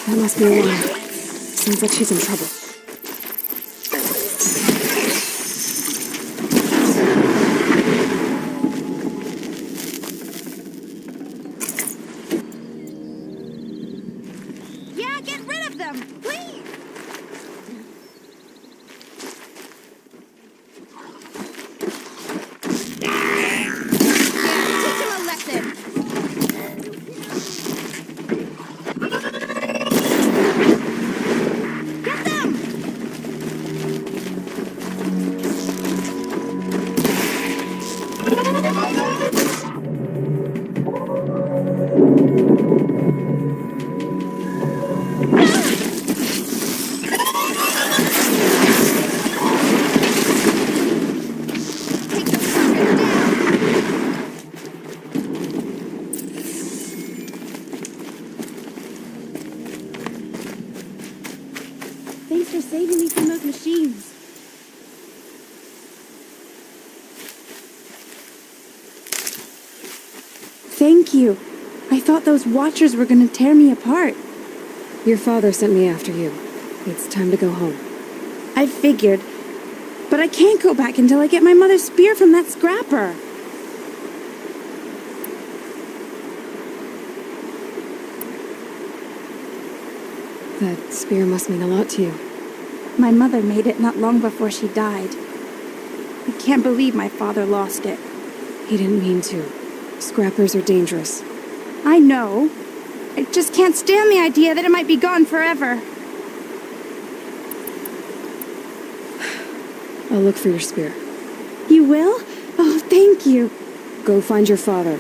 That must be a line. Seems like she's in trouble. Yeah, get rid of them, please! Teach him a lesson! Get them! Take the fuckers down! Thanks for saving me from those machines. Thank you. I thought those watchers were gonna tear me apart. Your father sent me after you. It's time to go home. I figured. But I can't go back until I get my mother's spear from that scrapper. That spear must mean a lot to you. My mother made it not long before she died. I can't believe my father lost it. He didn't mean to. Scrappers are dangerous. I know. I just can't stand the idea that it might be gone forever. I'll look for your spear. You will? Oh, thank you. Go find your father.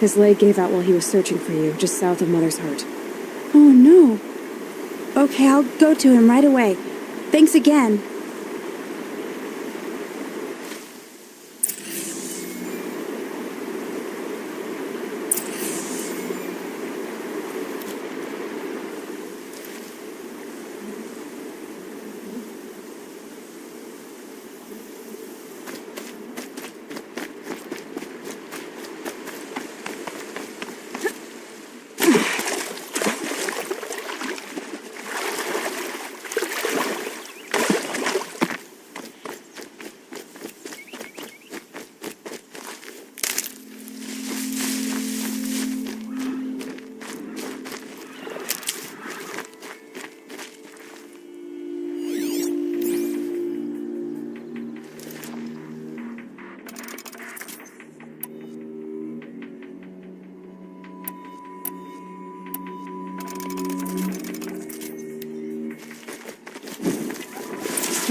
His leg gave out while he was searching for you, just south of Mother's Heart. Oh, no. Okay, I'll go to him right away. Thanks again.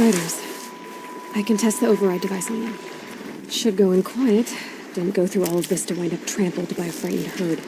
Spiders. I can test the override device on them. Should go in quiet. Didn't go through all of this to wind up trampled by a frightened herd.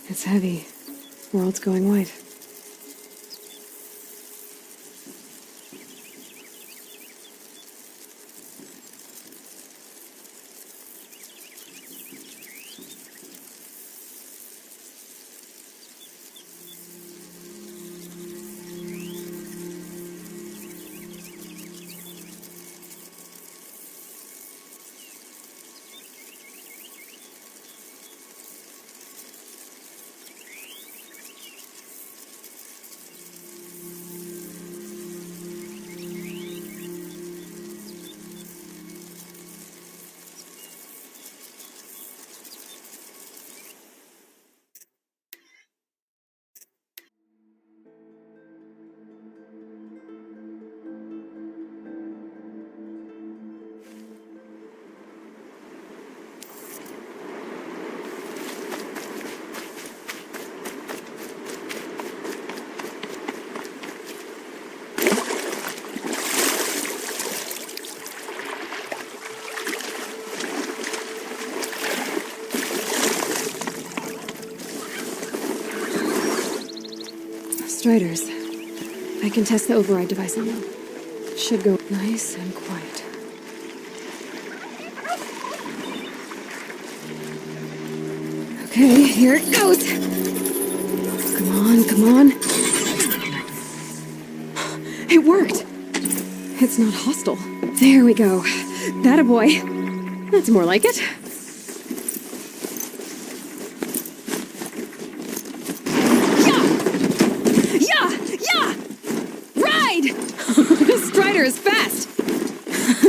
It's heavy. World's going white. Striders. I can test the override device on them. Should go nice and quiet. Okay, here it goes! Come on, come on. It worked! It's not hostile. There we go. That a boy. That's more like it. Strider is fast!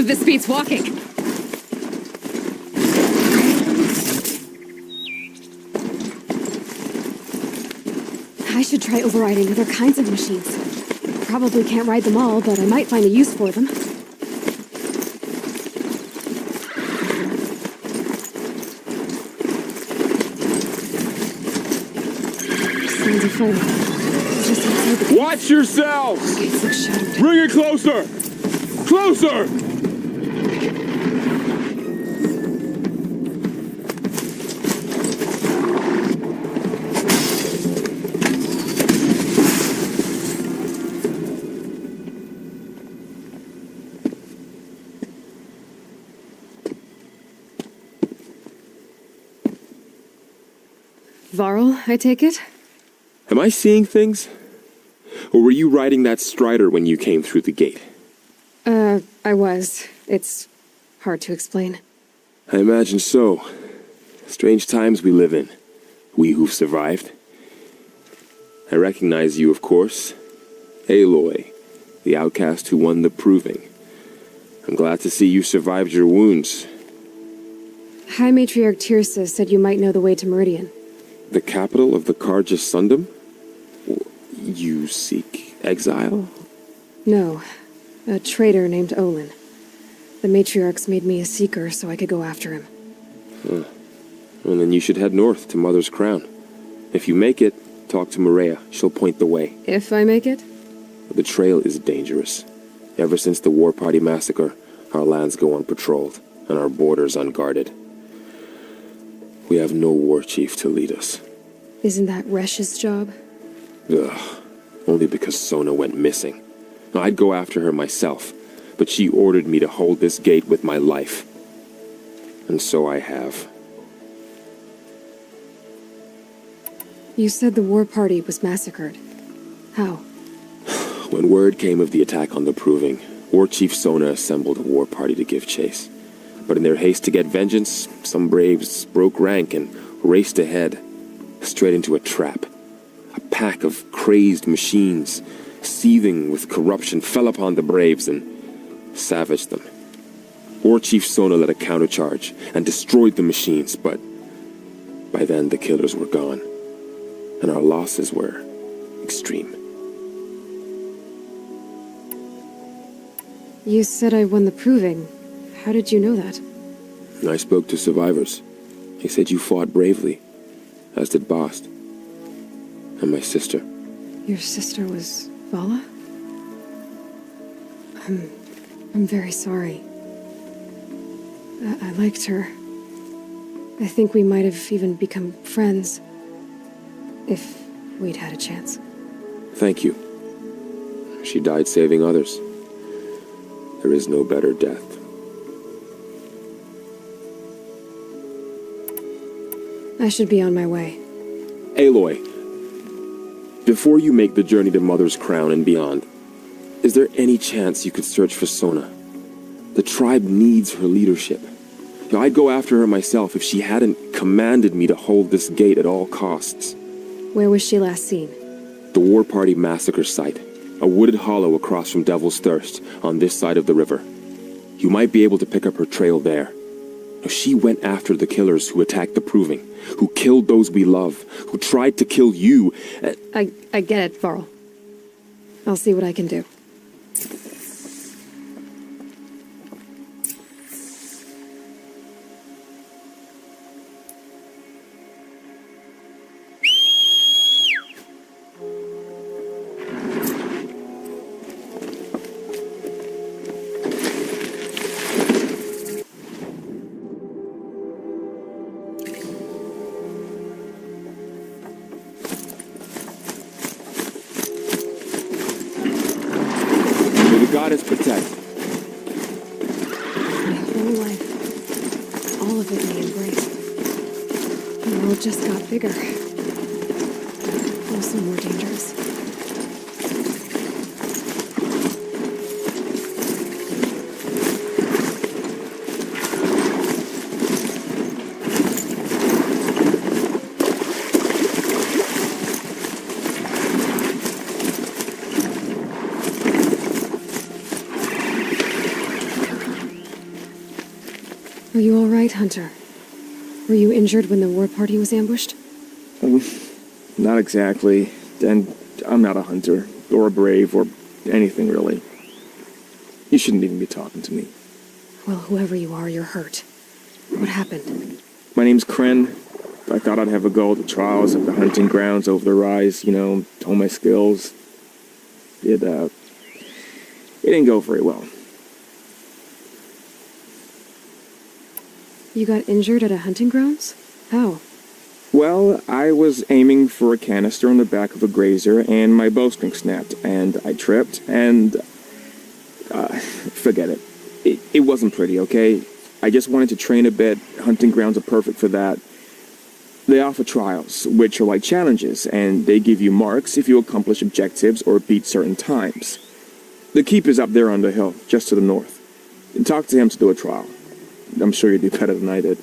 This beats walking. I should try overriding other kinds of machines. Probably can't ride them all, but I might find a use for them. Sounds of fighting. Just outside the gate. Watch yourselves! The gates look shuttered. Bring it closer! Closer! Varl, I take it? Am I seeing things? Or were you riding that Strider when you came through the gate? I was. It's hard to explain. I imagine so. Strange times we live in. We who've survived. I recognize you, of course. Aloy, the outcast who won the proving. I'm glad to see you survived your wounds. High Matriarch Tirsa said you might know the way to Meridian. The capital of the Karja Sundom? You seek exile? No. A traitor named Olin. The Matriarchs made me a seeker so I could go after him. Huh. Well, then you should head north to Mother's Crown. If you make it, talk to Maria. She'll point the way. If I make it? The trail is dangerous. Ever since the War Party massacre, our lands go unpatrolled, and our borders unguarded. We have no war chief to lead us. Isn't that Resh's job? Ugh. Only because Sona went missing. I'd go after her myself, but she ordered me to hold this gate with my life. And so I have. You said the War Party was massacred. How? When word came of the attack on the Proving, War Chief Sona assembled a war party to give chase. But in their haste to get vengeance, some braves broke rank and raced ahead, straight into a trap. A pack of crazed machines, seething with corruption, fell upon the braves and savaged them. War Chief Sona led a countercharge and destroyed the machines, but by then the killers were gone, and our losses were extreme. You said I won the Proving. How did you know that? I spoke to survivors. He said you fought bravely, as did Bast. And my sister. Your sister was Vala? I'm very sorry. I liked her. I think we might have even become friends. If we'd had a chance. Thank you. She died saving others. There is no better death. I should be on my way. Aloy, before you make the journey to Mother's Crown and beyond, is there any chance you could search for Sona? The tribe needs her leadership. I'd go after her myself if she hadn't commanded me to hold this gate at all costs. Where was she last seen? The War Party massacre site. A wooded hollow across from Devil's Thirst, on this side of the river. You might be able to pick up her trail there. She went after the killers who attacked the Proving, who killed those we love, who tried to kill you. I get it, Varl. I'll see what I can do. Goddess protect. My whole life, all of it may embrace. The world just got bigger. Also more dangerous. Are you all right, Hunter? Were you injured when the war party was ambushed? Not exactly. And I'm not a hunter, or a brave, or anything really. You shouldn't even be talking to me. Well, whoever you are, you're hurt. What happened? My name's Kren. I thought I'd have a go at the trials of the hunting grounds over the rise, hone my skills. It didn't go very well. You got injured at a hunting grounds? How? Well, I was aiming for a canister on the back of a grazer, and my bowstring snapped, and I tripped, and... forget it. It wasn't pretty, okay? I just wanted to train a bit. Hunting grounds are perfect for that. They offer trials, which are like challenges, and they give you marks if you accomplish objectives or beat certain times. The keep is up there on the hill, just to the north. Talk to him to do a trial. I'm sure you do better than I did.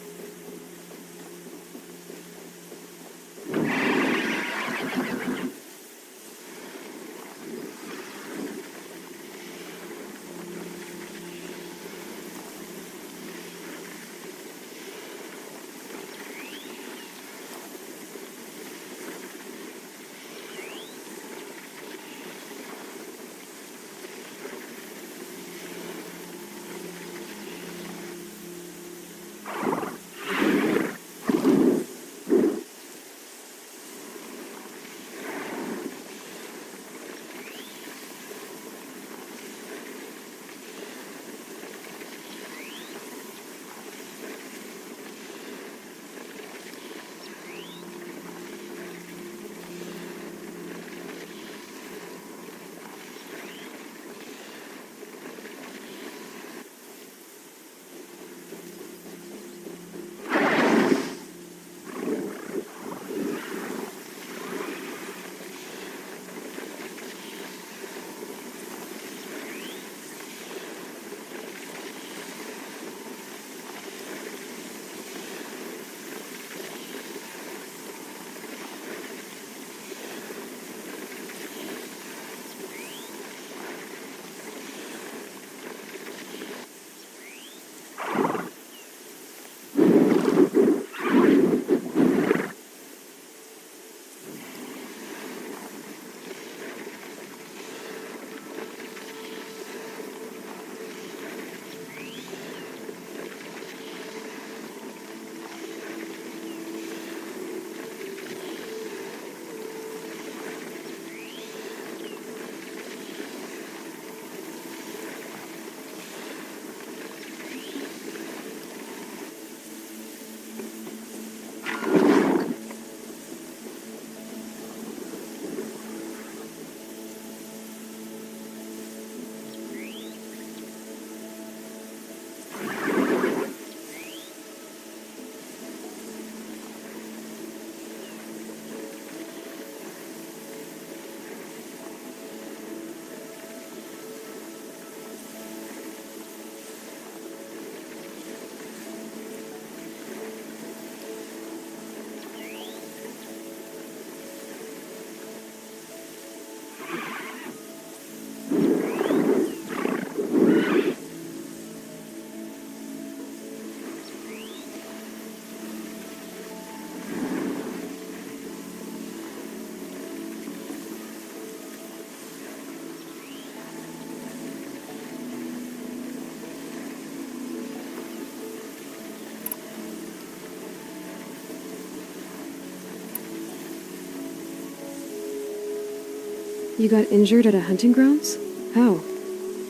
You got injured at a hunting grounds? How?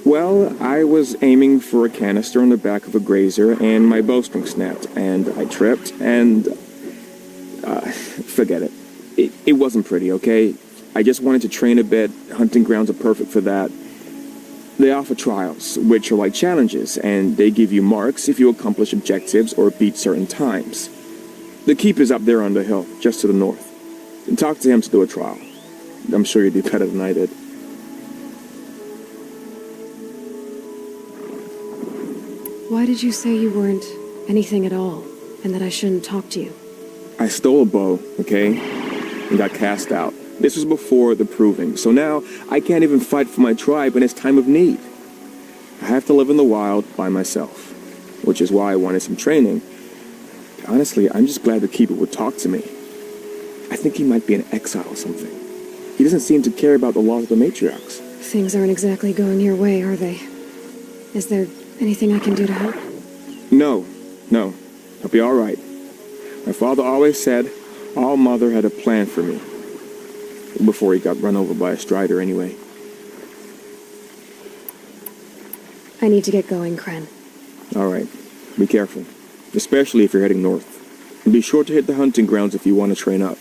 Well, I was aiming for a canister on the back of a grazer, and my bowstring snapped, and I tripped, and... forget it. It wasn't pretty, okay? I just wanted to train a bit. Hunting grounds are perfect for that. They offer trials, which are like challenges, and they give you marks if you accomplish objectives or beat certain times. The keep is up there on the hill, just to the north. And talk to him to do a trial. I'm sure you'd do better than I did. Why did you say you weren't anything at all, and that I shouldn't talk to you? I stole a bow, okay? And got cast out. This was before the proving, so now I can't even fight for my tribe in its time of need. I have to live in the wild by myself, which is why I wanted some training. Honestly, I'm just glad the keeper would talk to me. I think he might be in exile or something. He doesn't seem to care about the laws of the matriarchs. Things aren't exactly going your way, are they? Is there anything I can do to help? No. I'll be all right. My father always said all mother had a plan for me. Before he got run over by a strider, anyway. I need to get going, Kren. All right. Be careful. Especially if you're heading north. And be sure to hit the hunting grounds if you want to train up.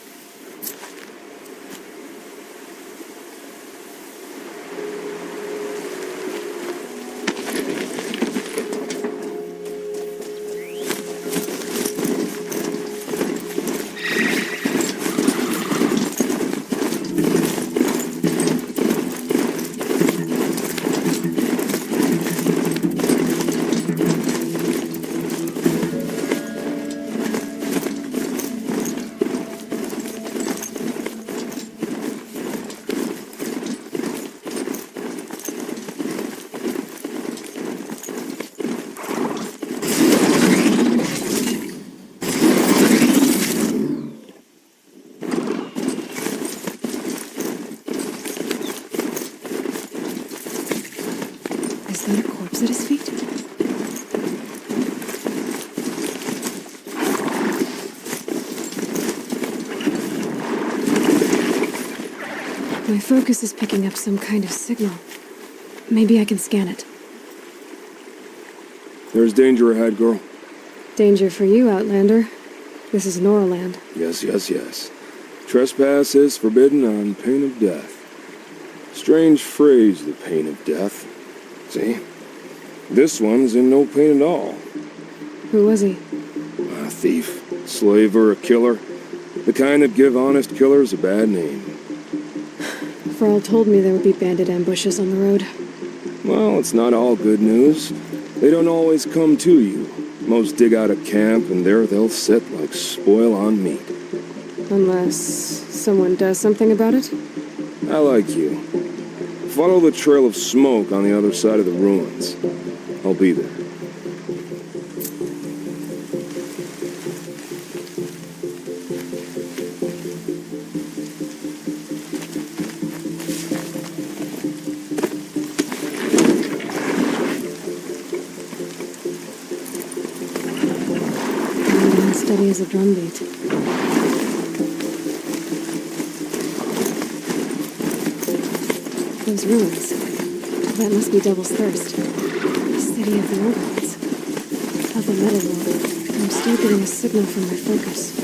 Is that a corpse at his feet? My focus is picking up some kind of signal. Maybe I can scan it. There's danger ahead, girl. Danger for you, Outlander. This is Norland. Yes. Trespass is forbidden on pain of death. Strange phrase, the pain of death. See? This one's in no pain at all. Who was he? A thief, slaver, a killer. The kind that give honest killers a bad name. Thrall told me there would be bandit ambushes on the road. Well, it's not all good news. They don't always come to you. Most dig out a camp, and there they'll sit like spoil on meat. Unless someone does something about it? I like you. Follow the trail of smoke on the other side of the ruins. I'll be there. Steady as a drumbeat. Those ruins. That must be Devil's Thirst. The city of the old ones. Of the metal world. I'm still getting a signal from my focus.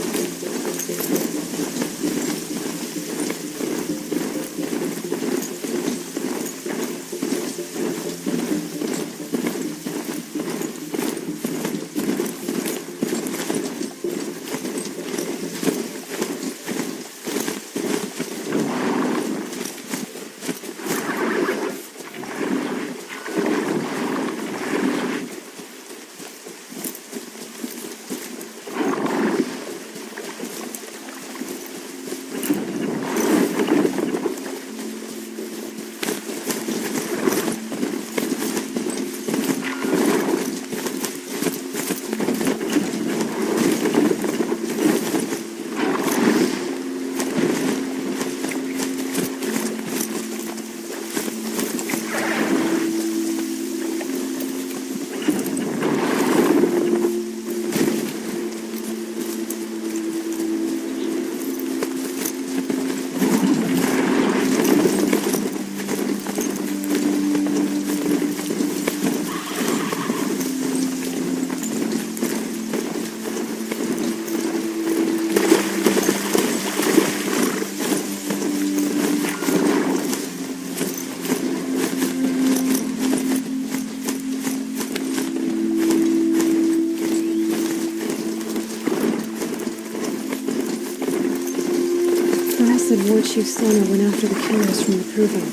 Charles said War Chief Sona went after the killers from the Proving.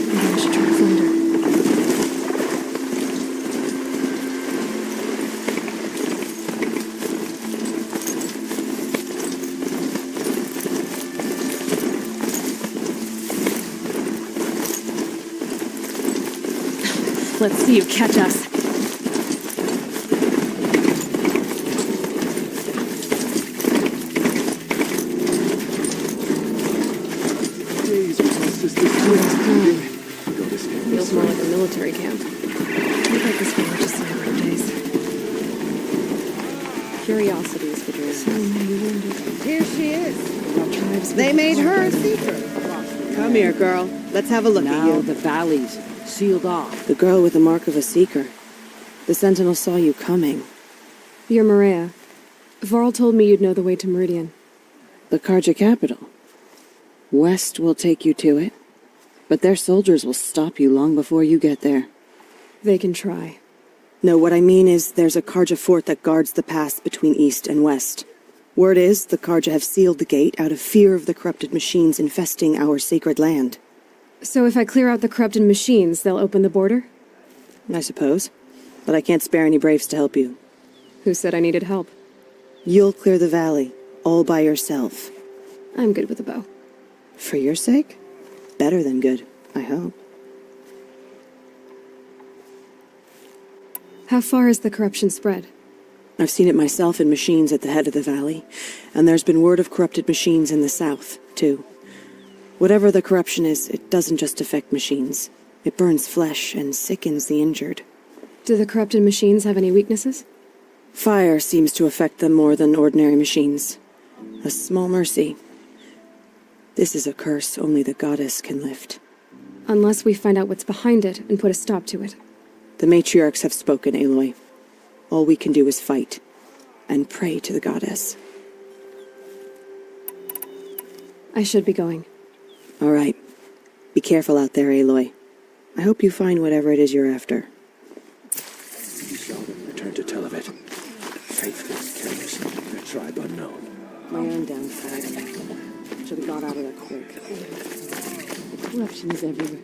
Maybe I should try to find her. Let's see you catch us. Feels more like a military camp. We've had this village a sign for days. Curiosity is the dream. So many wounded. Here she is. Tribes. They made her a seeker. Come here, girl. Let's have a look at Now you. the valley's sealed off. The girl with the mark of a seeker. The Sentinel saw you coming. You're Maria. Varl told me you'd know the way to Meridian. The Karja capital. West will take you to it, but their soldiers will stop you long before you get there. They can try. No, what I mean is there's a Karja fort that guards the pass between east and west. Word is the Karja have sealed the gate out of fear of the corrupted machines infesting our sacred land. So if I clear out the corrupted machines, they'll open the border? I suppose. But I can't spare any braves to help you. Who said I needed help? You'll clear the valley, all by yourself. I'm good with a bow. For your sake? Better than good, I hope. How far has the corruption spread? I've seen it myself in machines at the head of the valley, and there's been word of corrupted machines in the south, too. Whatever the corruption is, it doesn't just affect machines. It burns flesh and sickens the injured. Do the corrupted machines have any weaknesses? Fire seems to affect them more than ordinary machines. A small mercy. This is a curse only the goddess can lift. Unless we find out what's behind it and put a stop to it. The matriarchs have spoken, Aloy. All we can do is fight, and pray to the goddess. I should be going. All right. Be careful out there, Aloy. I hope you find whatever it is you're after. You saw them return to Televet. Faithless killers, their tribe unknown. My own downside. Should have got out of there quick. Corruption is everywhere.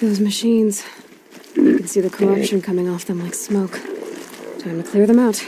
Those machines. You can see the corruption coming off them like smoke. Time to clear them out.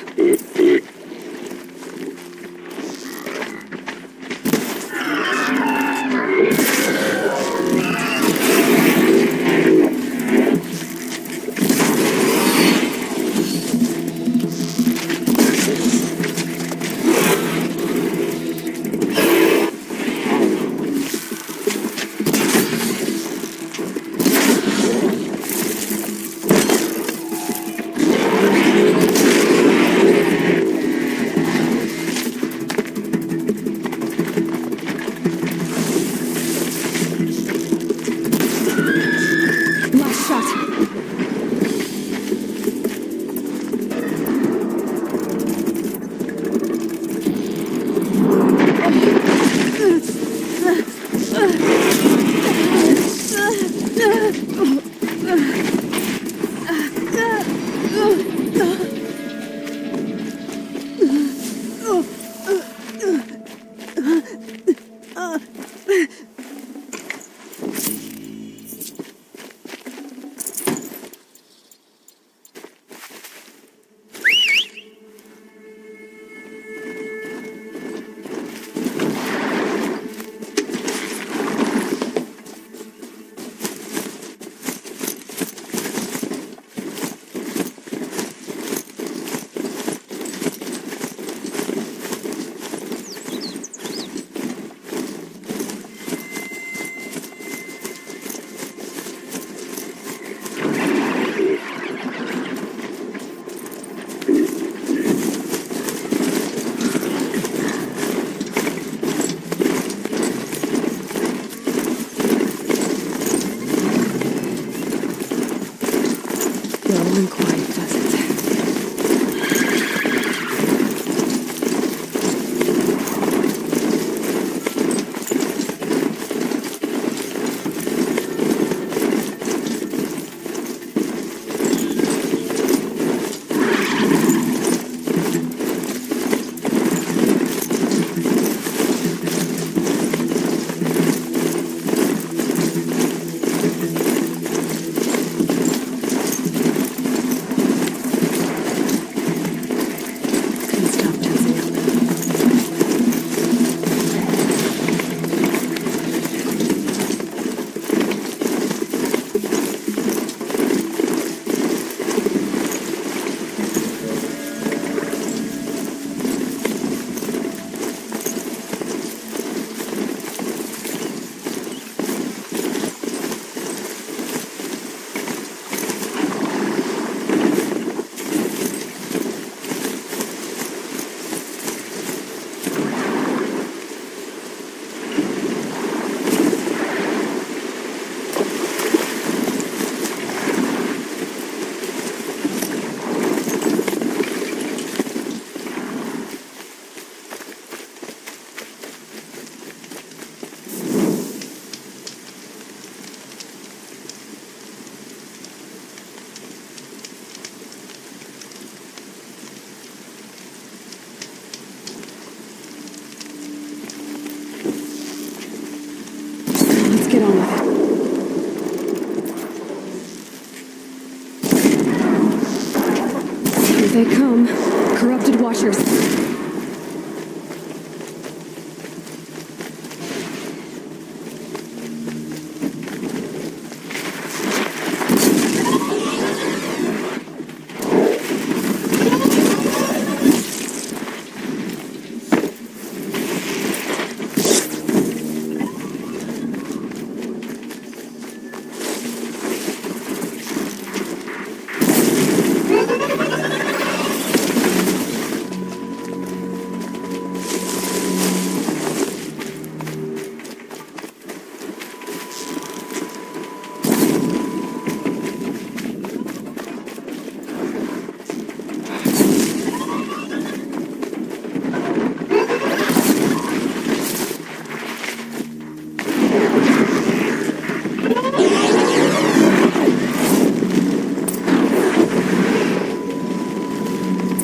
washers.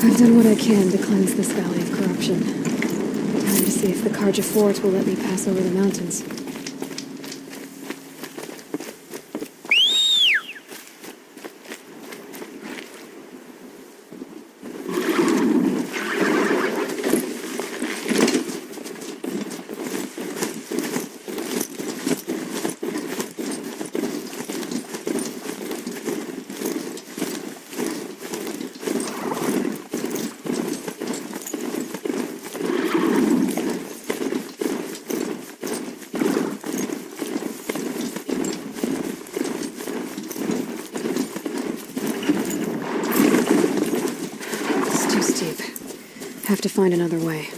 I've done what I can to cleanse this valley of corruption. Time to see if the Carja Fort will let me pass over the mountains. Have to find another way.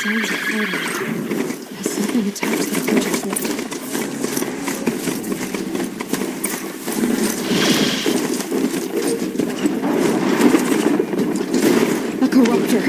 Sounds of fighting. Has something attacked the Carja Fort? A corruptor.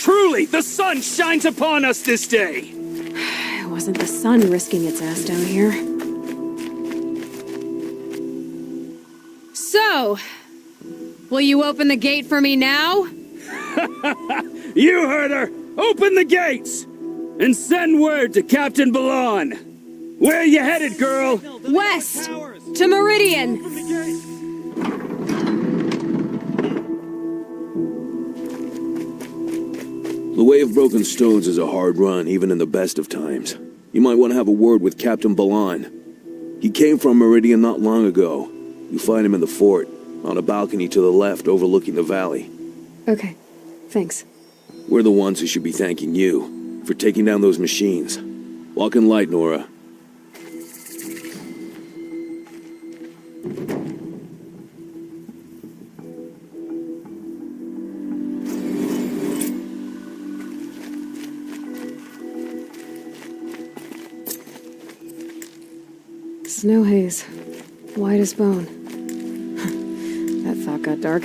Truly, the sun shines upon us this day! It wasn't the sun risking its ass down here. So, will you open the gate for me now? You heard her! Open the gates! And send word to Captain Ballon! Where you headed, girl? West! To Meridian! The way of broken stones is a hard run, even in the best of times. You might want to have a word with Captain Balan. He came from Meridian not long ago. You'll find him in the fort, on a balcony to the left overlooking the valley. Okay, thanks. We're the ones who should be thanking you for taking down those machines. Walk in light, Nora. Snow haze. White as bone. That thought got dark.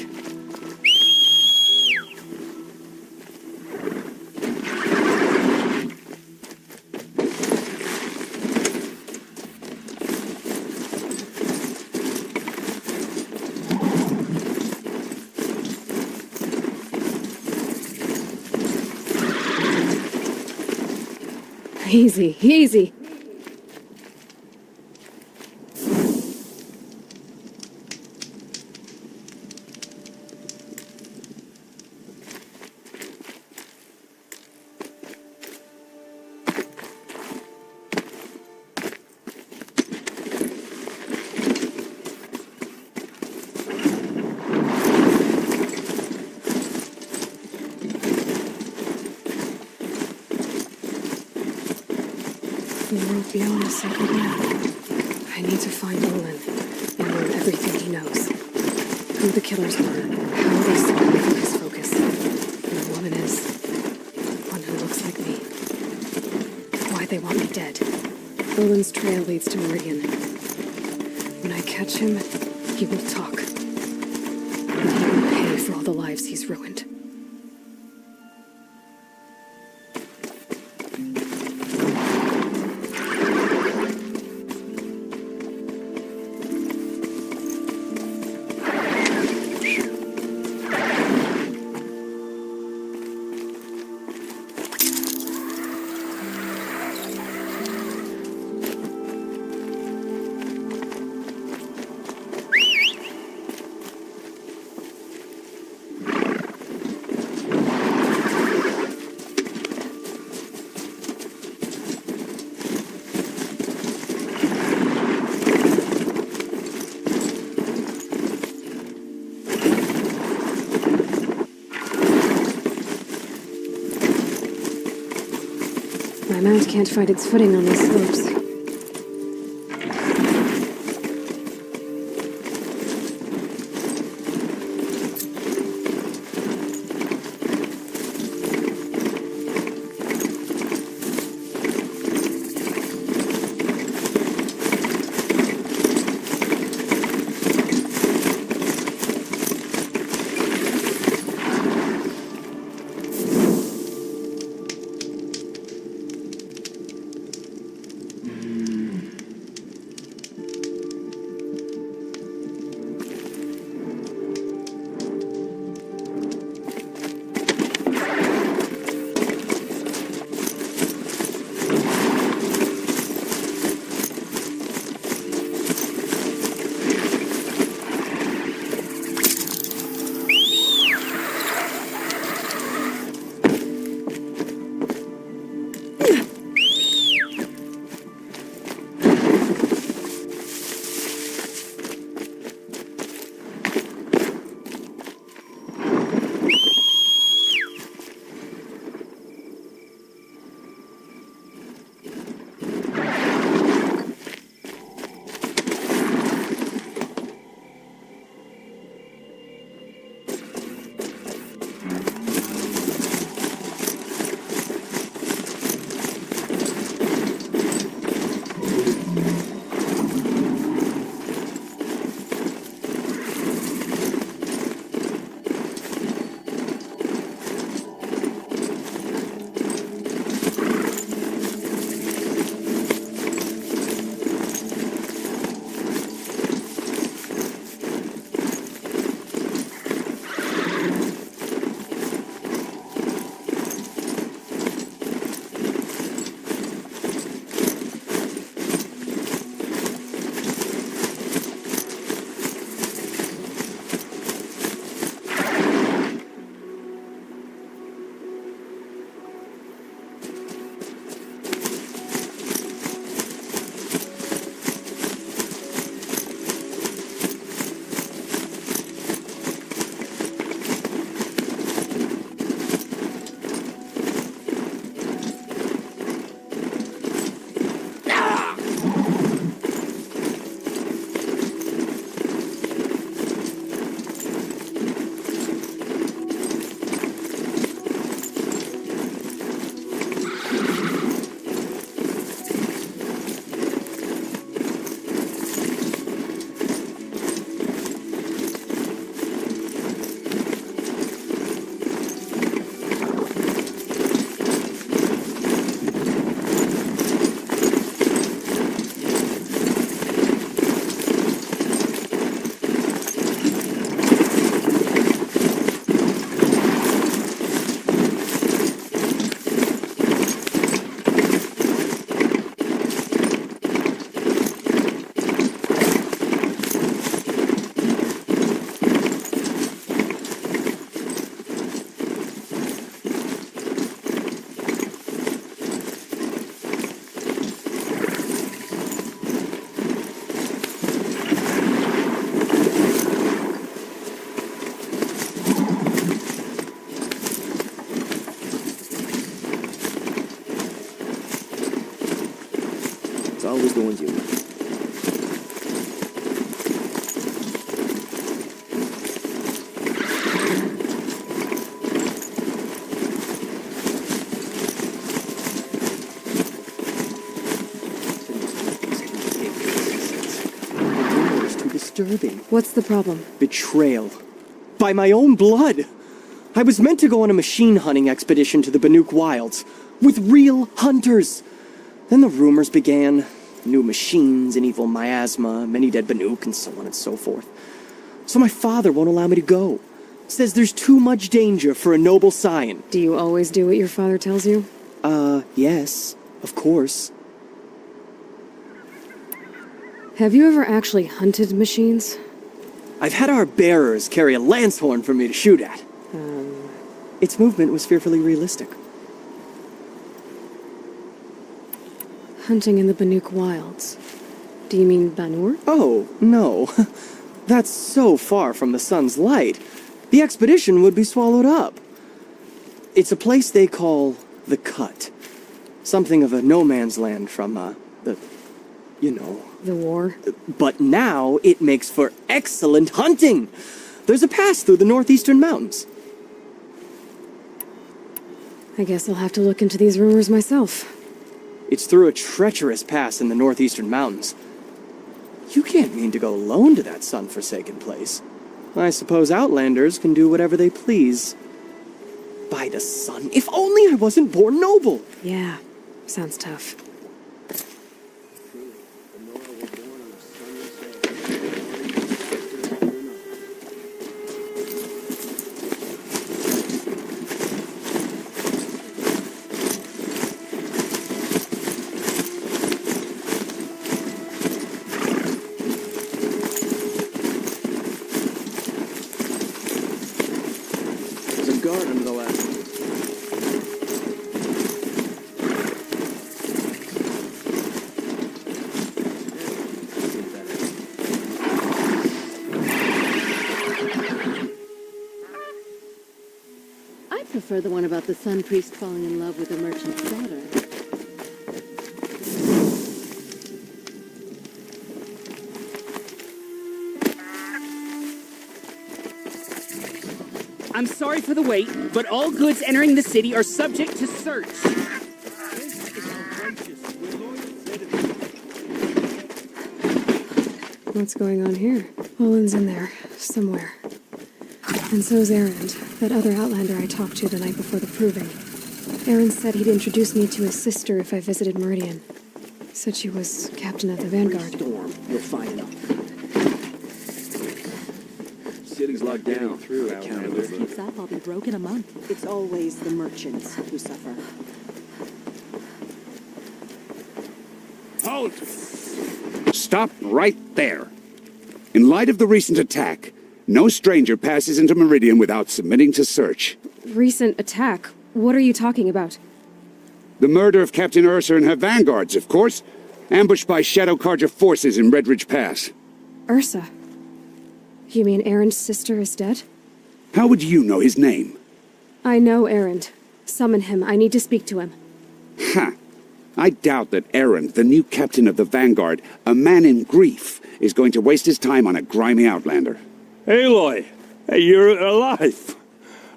Easy, easy. The world beyond is sacred now. I need to find Olin and learn everything he knows. Who the killers were, how they saw me from his focus, who the woman is, one who looks like me. Why they want me dead. Olin's trail leads to Meridian. When I catch him, he will talk. And he will pay for all the lives he's ruined. My mount can't find its footing on these slopes. warns you. Disturbing. What's the problem? Betrayal. By my own blood. I was meant to go on a machine hunting expedition to the Banuk Wilds with real hunters. Then the rumors began. New machines, an evil miasma, many dead Banuk, and so on and so forth. So my father won't allow me to go. Says there's too much danger for a noble scion. Do you always do what your father tells you? Yes, of course. Have you ever actually hunted machines? I've had our bearers carry a lance horn for me to shoot at. Its movement was fearfully realistic. Hunting in the Banuk Wilds. Do you mean Banur? Oh, no. That's so far from the sun's light. The expedition would be swallowed up. It's a place they call the Cut. Something of a no-man's land from, The war? But now it makes for excellent hunting. There's a pass through the northeastern mountains. I guess I'll have to look into these rumors myself. It's through a treacherous pass in the northeastern mountains. You can't mean to go alone to that sun-forsaken place. I suppose Outlanders can do whatever they please. By the sun, if only I wasn't born noble! Yeah, sounds tough. I prefer the one about the sun priest falling in love with a merchant's daughter. I'm sorry for the wait, but all goods entering the city are subject to search. What's going on here? Olin's in there, somewhere. And so's Erend, that other Outlander I talked to the night before the proving. Erend said he'd introduce me to his sister if I visited Meridian. Said she was captain of the Vanguard. Storm, you'll find them. City's locked down. Through Outlander. Keeps up, I'll be broke in a month. It's always the merchants who suffer. Halt! Stop right there. In light of the recent attack, no stranger passes into Meridian without submitting to search. Recent attack? What are you talking about? The murder of Captain Ursa and her vanguards, of course. Ambushed by Shadow Carja forces in Redridge Pass. Ursa? You mean Erend's sister is dead? How would you know his name? I know Erend. Summon him. I need to speak to him. Ha! I doubt that Erend, the new captain of the Vanguard, a man in grief, is going to waste his time on a grimy Outlander. Aloy! Hey, you're alive!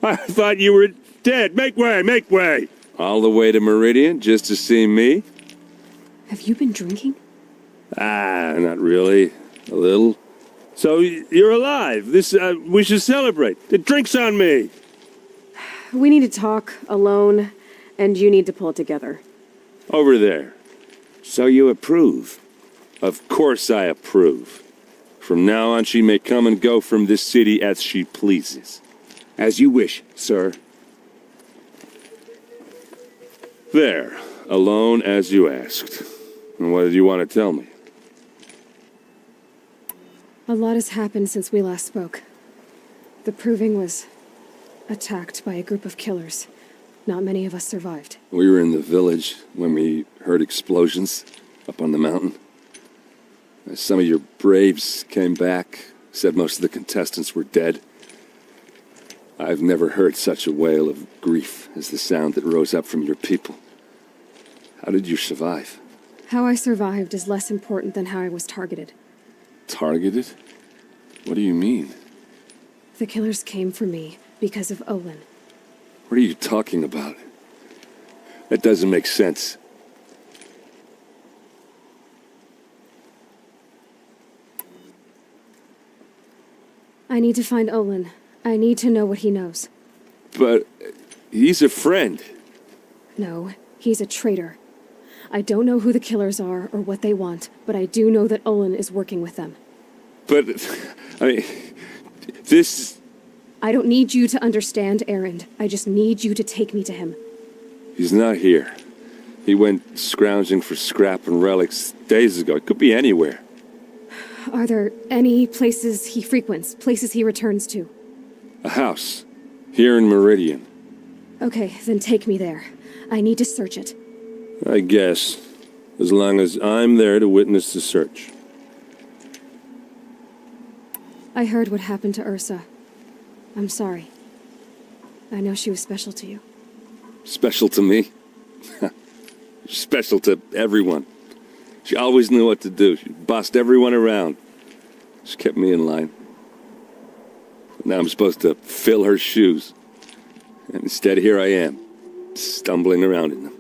I thought you were dead. Make way, make way! All the way to Meridian just to see me? Have you been drinking? Not really. A little. So, you're alive. We should celebrate. The drink's on me. We need to talk, alone, and you need to pull it together. Over there. So you approve? Of course I approve. From now on, she may come and go from this city as she pleases. As you wish, sir. There, alone as you asked. And what did you want to tell me? A lot has happened since we last spoke. The Proving was attacked by a group of killers. Not many of us survived. We were in the village when we heard explosions up on the mountain. Some of your braves came back, said most of the contestants were dead. I've never heard such a wail of grief as the sound that rose up from your people. How did you survive? How I survived is less important than how I was targeted. Targeted? What do you mean? The killers came for me because of Olin. What are you talking about? That doesn't make sense. I need to find Olin. I need to know what he knows. But he's a friend. No, he's a traitor. I don't know who the killers are or what they want, but I do know that Olin is working with them. But, I mean, this... I don't need you to understand, Erend. I just need you to take me to him. He's not here. He went scrounging for scrap and relics days ago. It could be anywhere. Are there any places he frequents, places he returns to? A house. Here in Meridian. Okay, then take me there. I need to search it. I guess. As long as I'm there to witness the search. I heard what happened to Ursa. I'm sorry. I know she was special to you. Special to me? Special to everyone. She always knew what to do. She bossed everyone around. She kept me in line. Now I'm supposed to fill her shoes. And instead, here I am, stumbling around in them.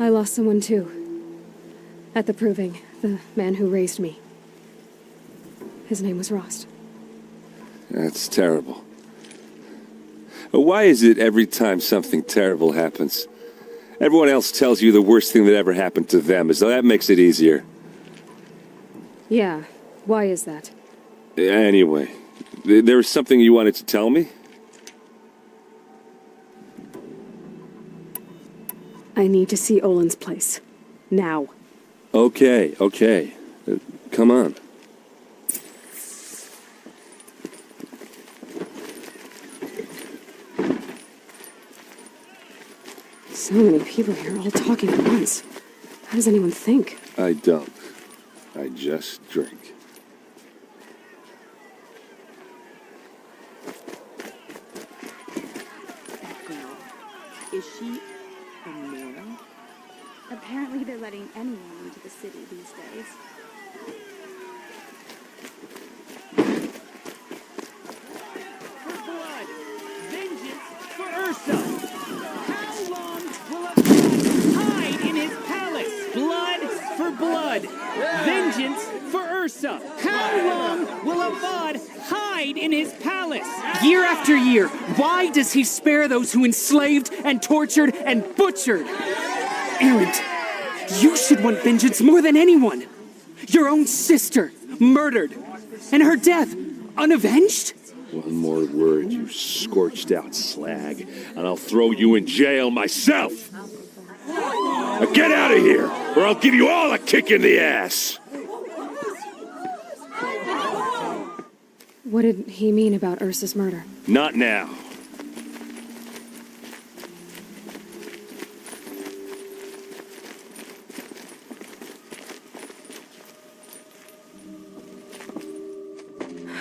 I lost someone too. At the Proving, the man who raised me. His name was Rost. That's terrible. Why is it every time something terrible happens, everyone else tells you the worst thing that ever happened to them, as though that makes it easier? Yeah, why is that? Anyway, there was something you wanted to tell me? I need to see Olin's place. Now. Okay. Come on. So many people here all talking at once. How does anyone think? I don't. I just drink. Is she immoral? Apparently they're letting anyone into the city these days. For blood! Vengeance for Ursa! How long will a blood hide in his palace? Blood for blood! Vengeance for Ursa! How long will a Vod hide in his palace? Year after year, why does he spare those who enslaved and tortured and butchered? Erend, you should want vengeance more than anyone. Your own sister, murdered, and her death, unavenged? One more word, you scorched out slag, and I'll throw you in jail myself! Now get out of here, or I'll give you all a kick in the ass! What did he mean about Ursa's murder? Not now.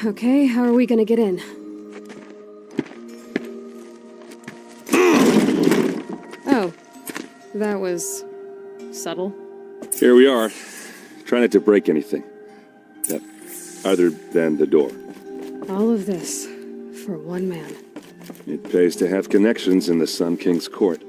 Okay, how are we gonna get in? Oh, that was subtle. Here we are. Try not to break anything. Yep. Other than the door. All of this for one man. It pays to have connections in the Sun King's court.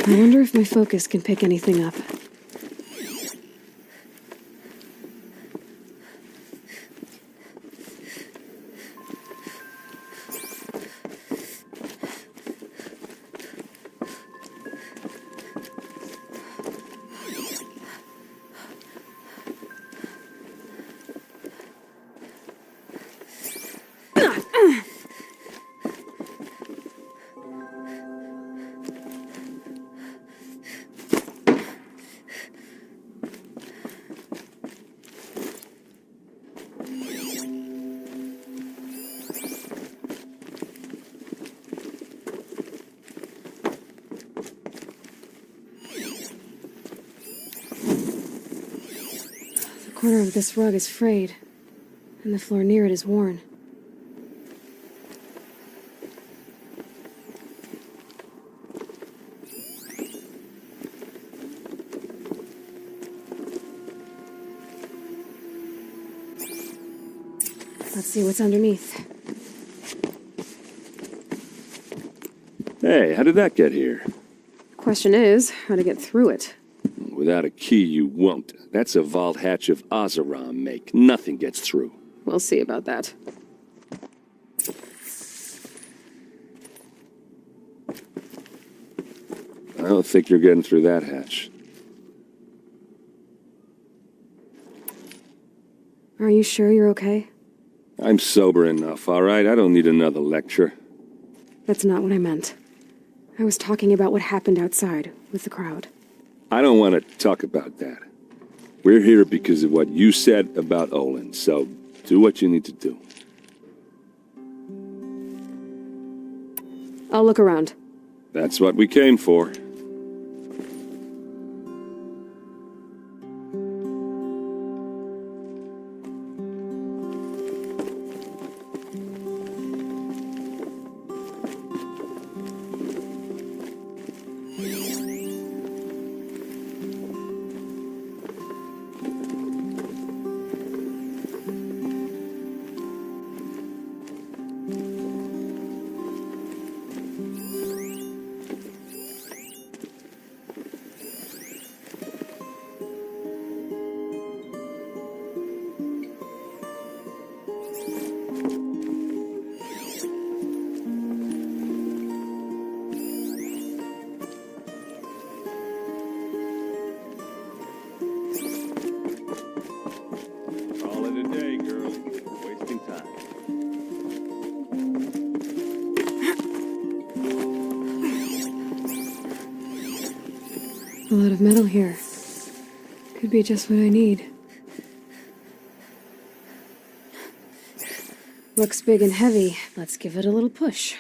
I wonder if my focus can pick anything up. The corner of this rug is frayed, and the floor near it is worn. Let's see what's underneath. Hey, how did that get here? Question is, how to get through it. Without a key, you won't. That's a vault hatch of Ozeram make. Nothing gets through. We'll see about that. I don't think you're getting through that hatch. Are you sure you're okay? I'm sober enough, all right? I don't need another lecture. That's not what I meant. I was talking about what happened outside with the crowd. I don't want to talk about that. We're here because of what you said about Olin, so do what you need to do. I'll look around. That's what we came for. Call it a day, girl. Wasting time. A lot of metal here. Could be just what I need. Looks big and heavy. Let's give it a little push.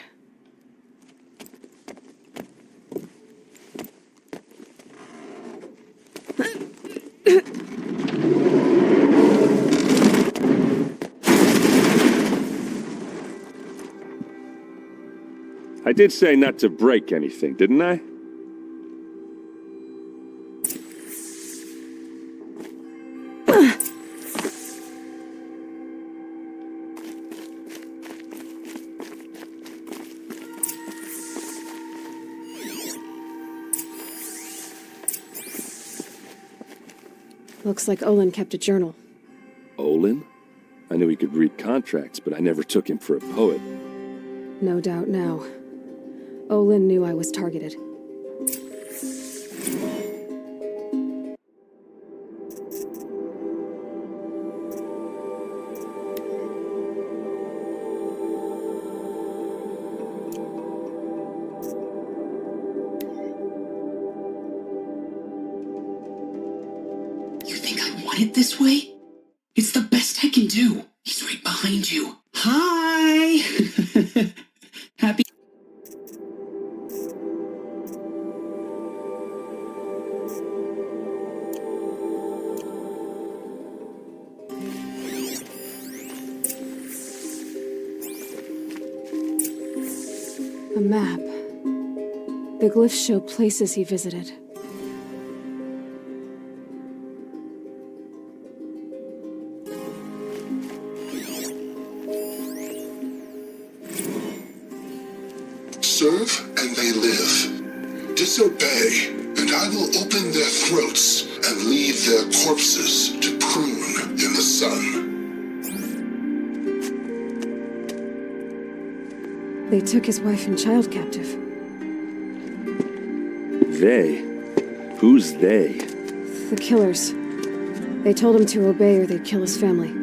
I did say not to break anything, didn't I? Looks like Olin kept a journal. Olin? I knew he could read contracts, but I never took him for a poet. No doubt now. Olin knew I was targeted. You think I want it this way? It's the best I can do. He's right behind you. Hi! Happy. A map. The glyphs show places he visited. Serve and they live. disobey, and I will open their throats and leave their corpses to prune in the sun. They took his wife and child captive. They? Who's they? The killers. They told him to obey or they'd kill his family.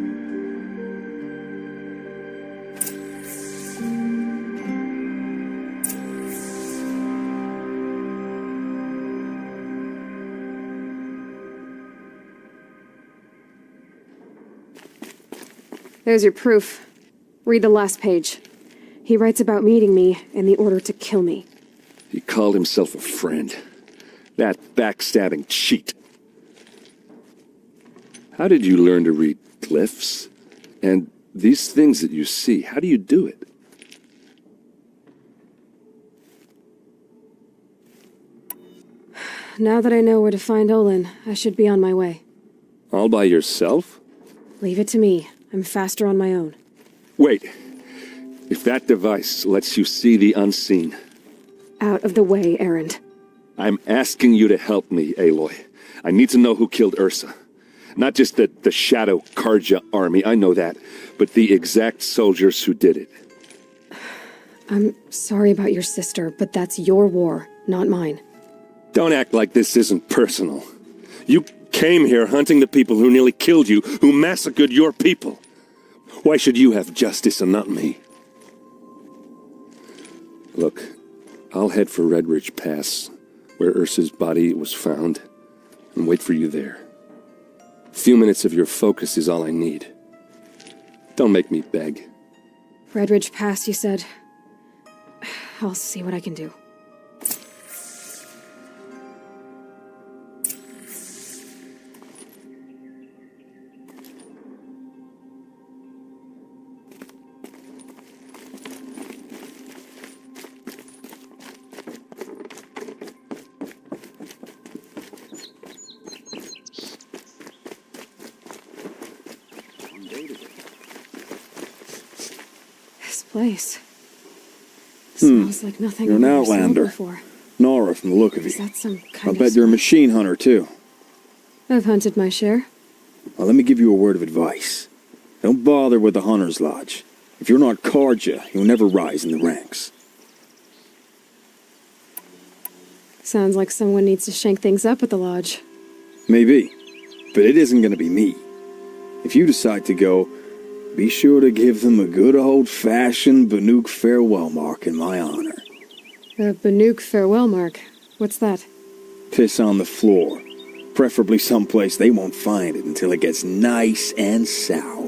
There's your proof. Read the last page. He writes about meeting me and the order to kill me. He called himself a friend. That backstabbing cheat. How did you learn to read glyphs? And these things that you see, how do you do it? Now that I know where to find Olin, I should be on my way. All by yourself? Leave it to me. I'm faster on my own. Wait. If that device lets you see the unseen... Out of the way, Erend. I'm asking you to help me, Aloy. I need to know who killed Ursa. Not just the Shadow Karja army, I know that, but the exact soldiers who did it. I'm sorry about your sister, but that's your war, not mine. Don't act like this isn't personal. You came here hunting the people who nearly killed you, who massacred your people. Why should you have justice and not me? Look, I'll head for Red Ridge Pass, where Ursa's body was found, and wait for you there. A few minutes of your focus is all I need. Don't make me beg. Red Ridge Pass, you said? I'll see what I can do. Place. Smells like nothing You're an I've ever smelled outlander. before. Nora from the look of you. Is that some I kind bet of you're a machine hunter, too. I've hunted my share. Well, let me give you a word of advice. Don't bother with the Hunter's Lodge. If you're not Karja, you'll never rise in the ranks. Sounds like someone needs to shank things up at the lodge. Maybe. But it isn't going to be me. If you decide to go, be sure to give them a good old-fashioned Banuk farewell mark in my honor. A Banuk farewell mark? What's that? Piss on the floor. Preferably someplace they won't find it until it gets nice and sour.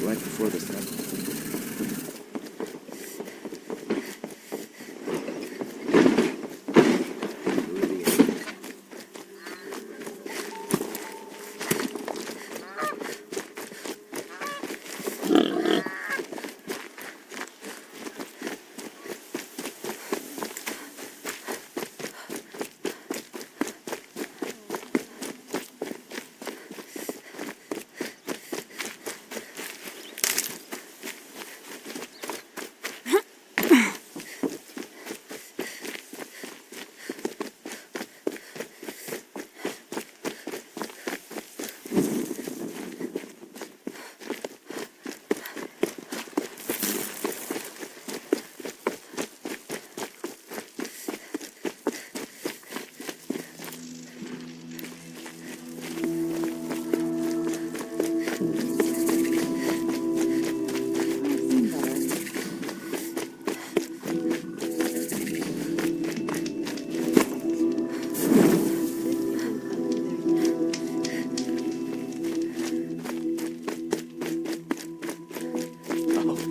Right before this happened.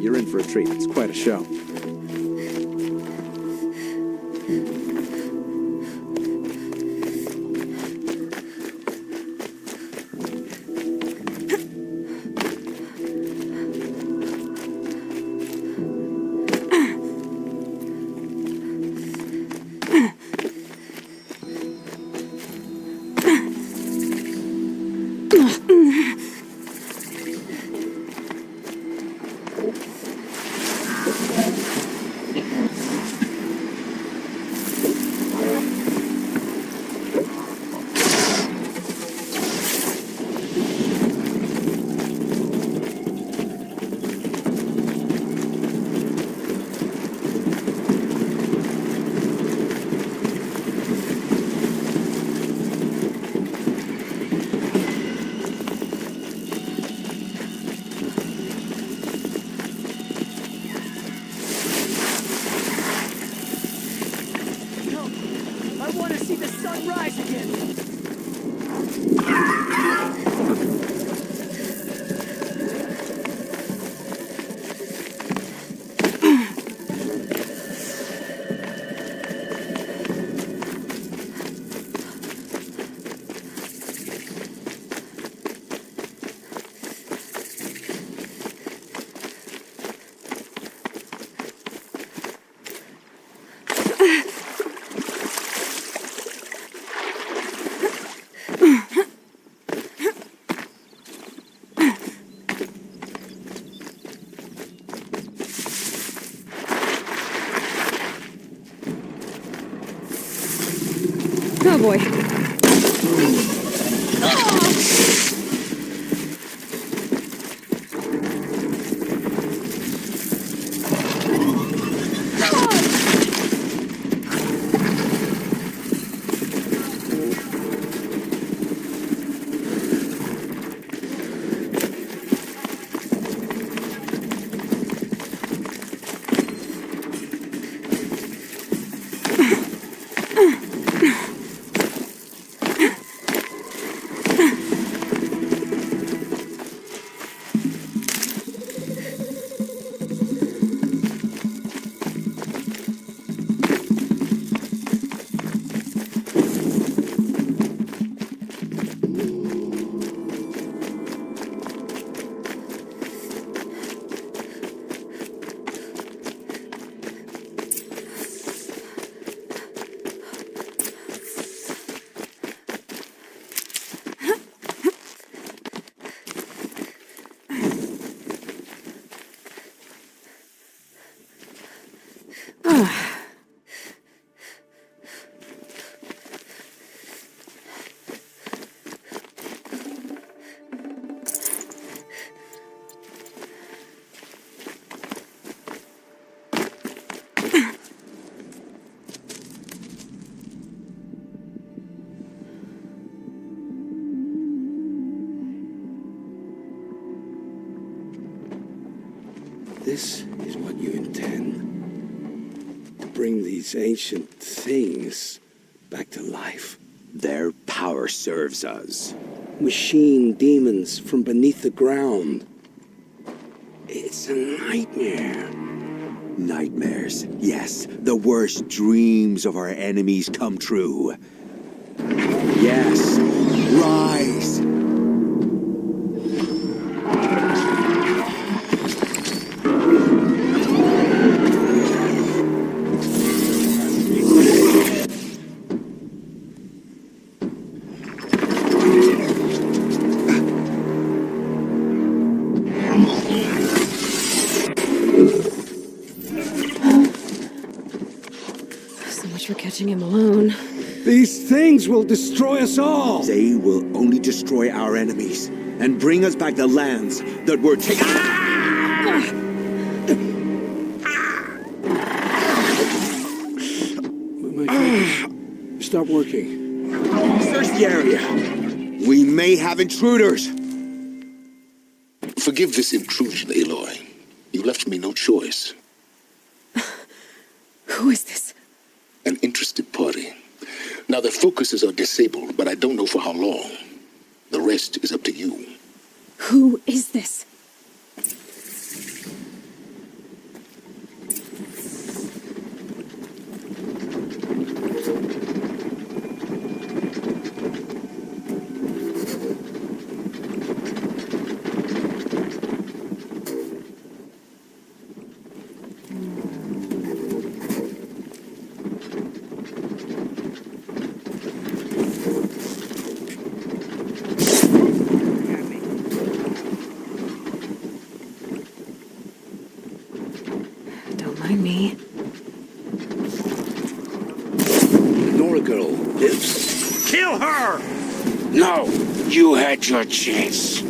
you're in for a treat. It's quite a show. Oh boy. This is what you intend? To bring these ancient things back to life? Their power serves us. Machine demons from beneath the ground. It's a nightmare. Nightmares, yes. The worst dreams of our enemies come true. Yes, rise! So much for catching him alone. These things will destroy us all! They will only destroy our enemies and bring us back the lands that were taken. My focus. Stop working. Search the area. We may have intruders. Forgive this intrusion, Aloy. You left me no choice. Who is this? An interested party. Now, their focuses are disabled, but I don't know for how long. The rest is up to you. Who is this? Mind me. Nora girl lives. Kill her! No! You had your chance.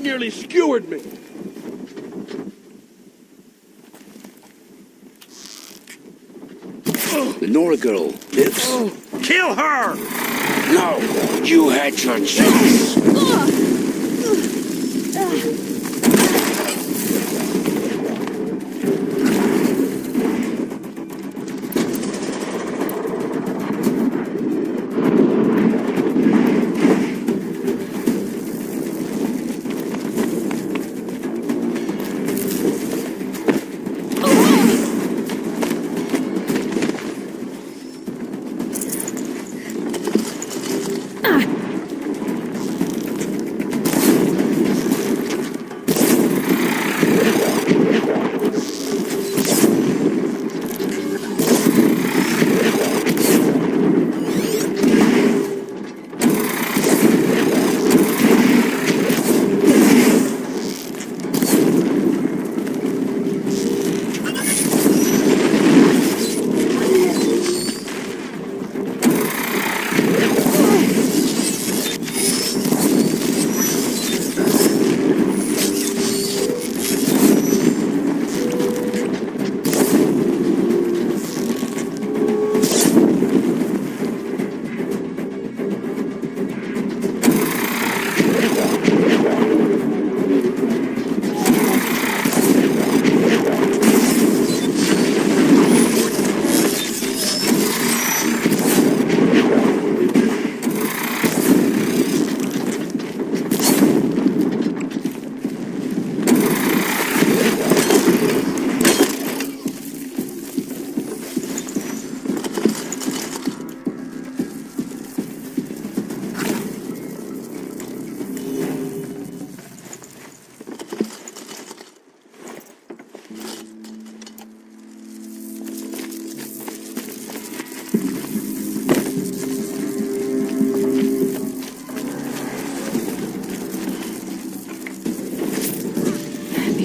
nearly skewered me. The Nora girl lives. Kill her! No, you had your chance.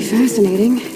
Fascinating.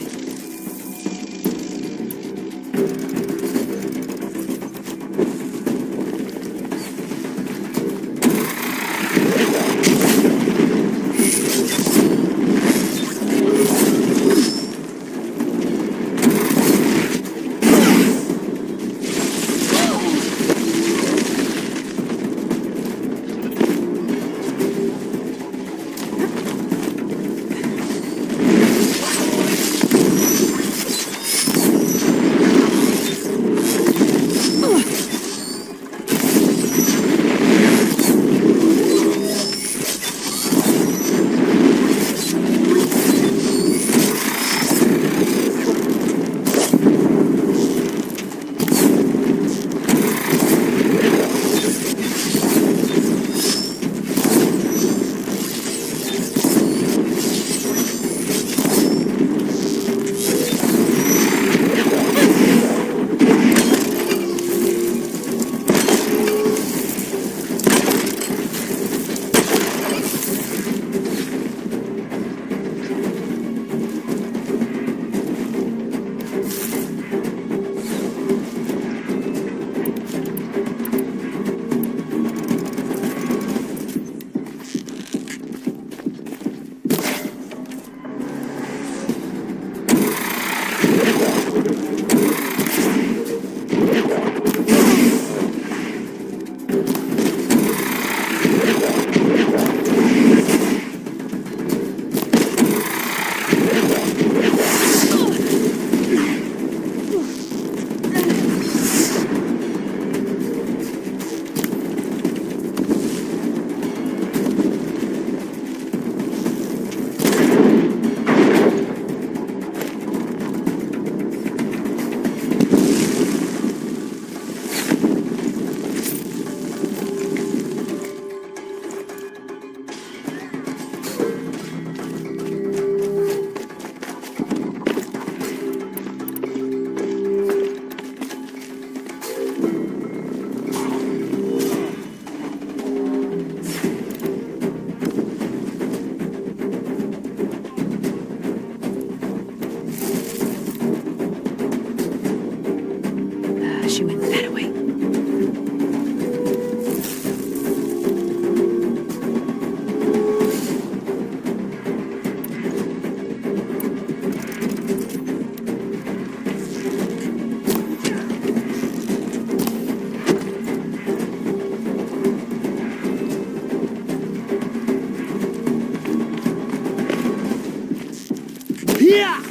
Yeah!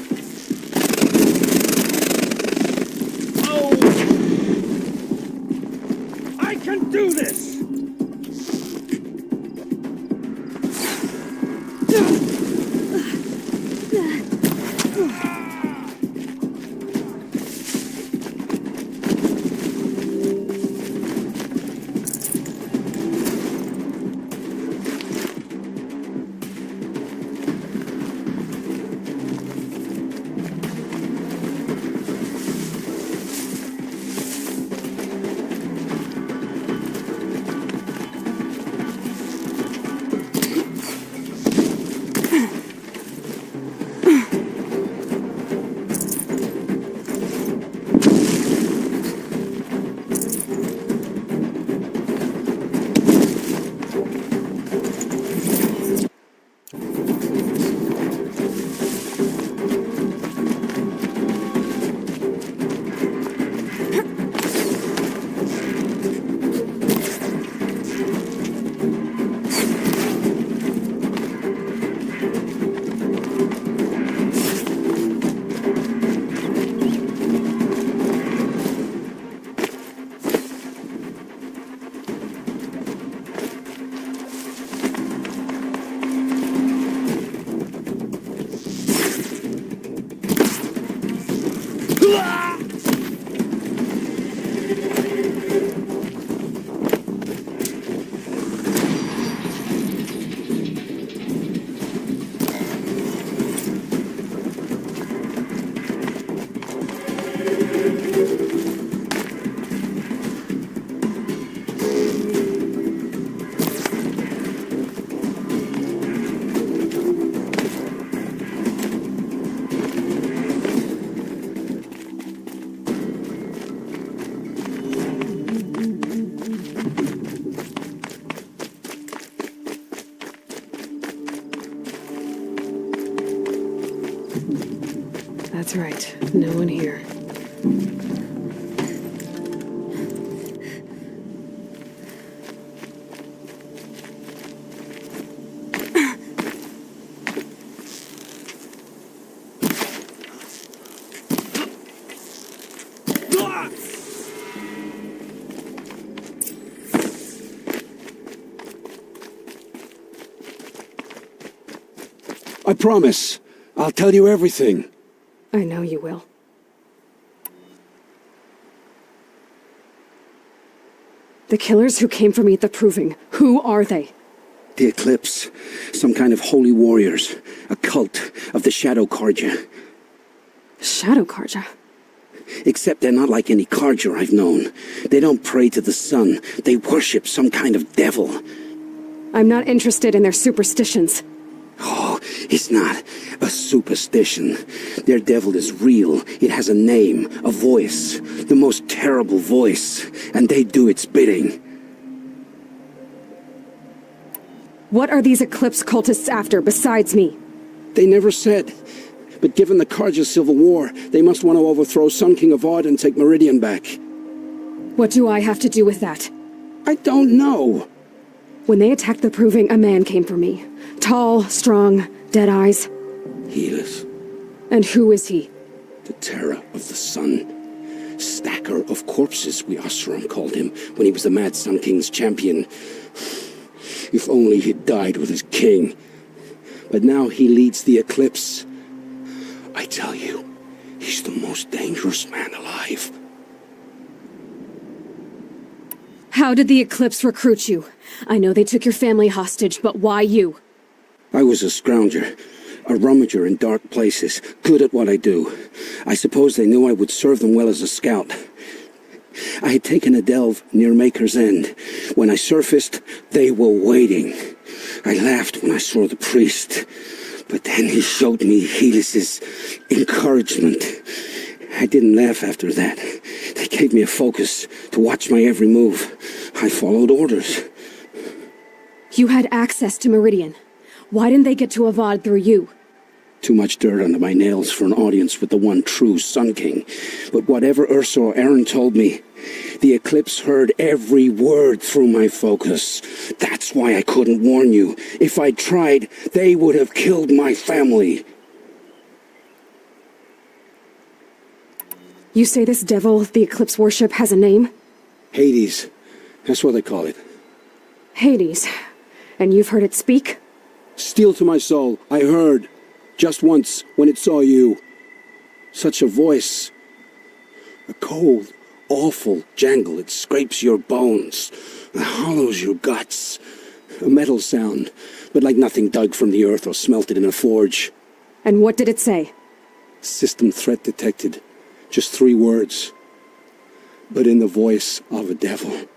Oh! I can do this! That's right. No one here. I promise. I'll tell you everything. I know you will. The killers who came for me at the Proving, who are they? The Eclipse. Some kind of holy warriors. A cult of the Shadow Karja. Shadow Karja? Except they're not like any Karja I've known. They don't pray to the sun. They worship some kind of devil. I'm not interested in their superstitions. Oh, it's not a superstition. Their devil is real. It has a name, a voice, the most terrible voice, and they do its bidding. What are these Eclipse cultists after besides me? They never said. But given the Karja civil war, they must want to overthrow Sun King Avad and take Meridian back. What do I have to do with that? I don't know. When they attacked the Proving, a man came for me. Tall, strong, dead eyes. Helis. And who is he? The terror of the sun. Stacker of corpses, we Oseram called him, when he was the Mad Sun King's champion. If only he'd died with his king. But now he leads the Eclipse. I tell you, he's the most dangerous man alive. How did the Eclipse recruit you? I know they took your family hostage, but why you? I was a scrounger, a rummager in dark places, good at what I do. I suppose they knew I would serve them well as a scout. I had taken a delve near Maker's End. When I surfaced, they were waiting. I laughed when I saw the priest, but then he showed me Helis's encouragement. I didn't laugh after that. They gave me a focus to watch my every move. I followed orders. You had access to Meridian. Why didn't they get to Avad through you? Too much dirt under my nails for an audience with the one true Sun King. But whatever Ursa or Aaron told me, the Eclipse heard every word through my focus. That's why I couldn't warn you. If I'd tried, they would have killed my family. You say this devil the Eclipse worship has a name? Hades. That's what they call it. Hades. And you've heard it speak? Steel to my soul, I heard. Just once, when it saw you. Such a voice. A cold, awful jangle. It scrapes your bones. It hollows your guts. A metal sound, but like nothing dug from the earth or smelted in a forge. And what did it say? System threat detected. Just 3 words. But in the voice of a devil.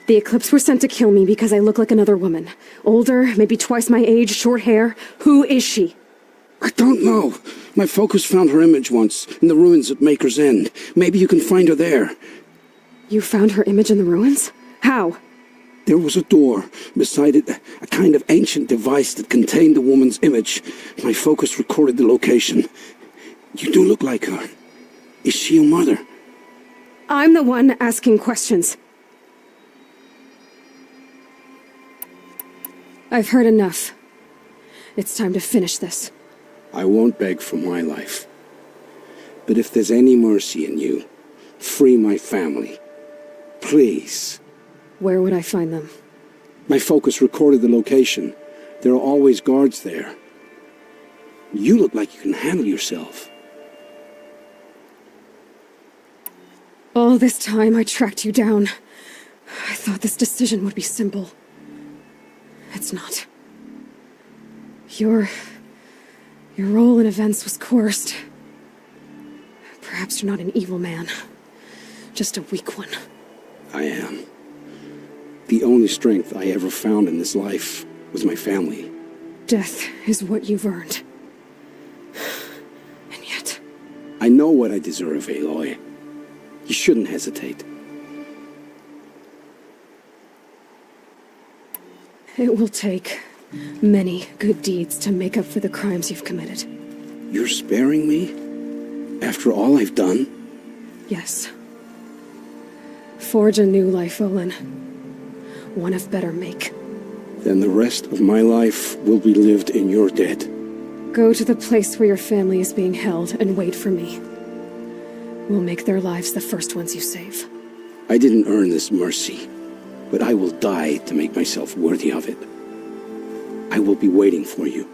The Eclipse were sent to kill me because I look like another woman. Older, maybe twice my age, short hair. Who is she? I don't know. My focus found her image once, in the ruins at Maker's End. Maybe you can find her there. You found her image in the ruins? How? There was a door. Beside it, a kind of ancient device that contained the woman's image. My focus recorded the location. You do look like her. Is she your mother? I'm the one asking questions. I've heard enough. It's time to finish this. I won't beg for my life. But if there's any mercy in you, free my family. Please. Where would I find them? My focus recorded the location. There are always guards there. You look like you can handle yourself. All this time I tracked you down. I thought this decision would be simple. It's not. Your role in events was coerced. Perhaps you're not an evil man. Just a weak one. I am. The only strength I ever found in this life was my family. Death is what you've earned. And yet... I know what I deserve, Aloy. You shouldn't hesitate. It will take many good deeds to make up for the crimes you've committed. You're sparing me? After all I've done? Yes. Forge a new life, Olin. One of better make. Then the rest of my life will be lived in your debt. Go to the place where your family is being held and wait for me. We'll make their lives the first ones you save. I didn't earn this mercy, but I will die to make myself worthy of it. I will be waiting for you.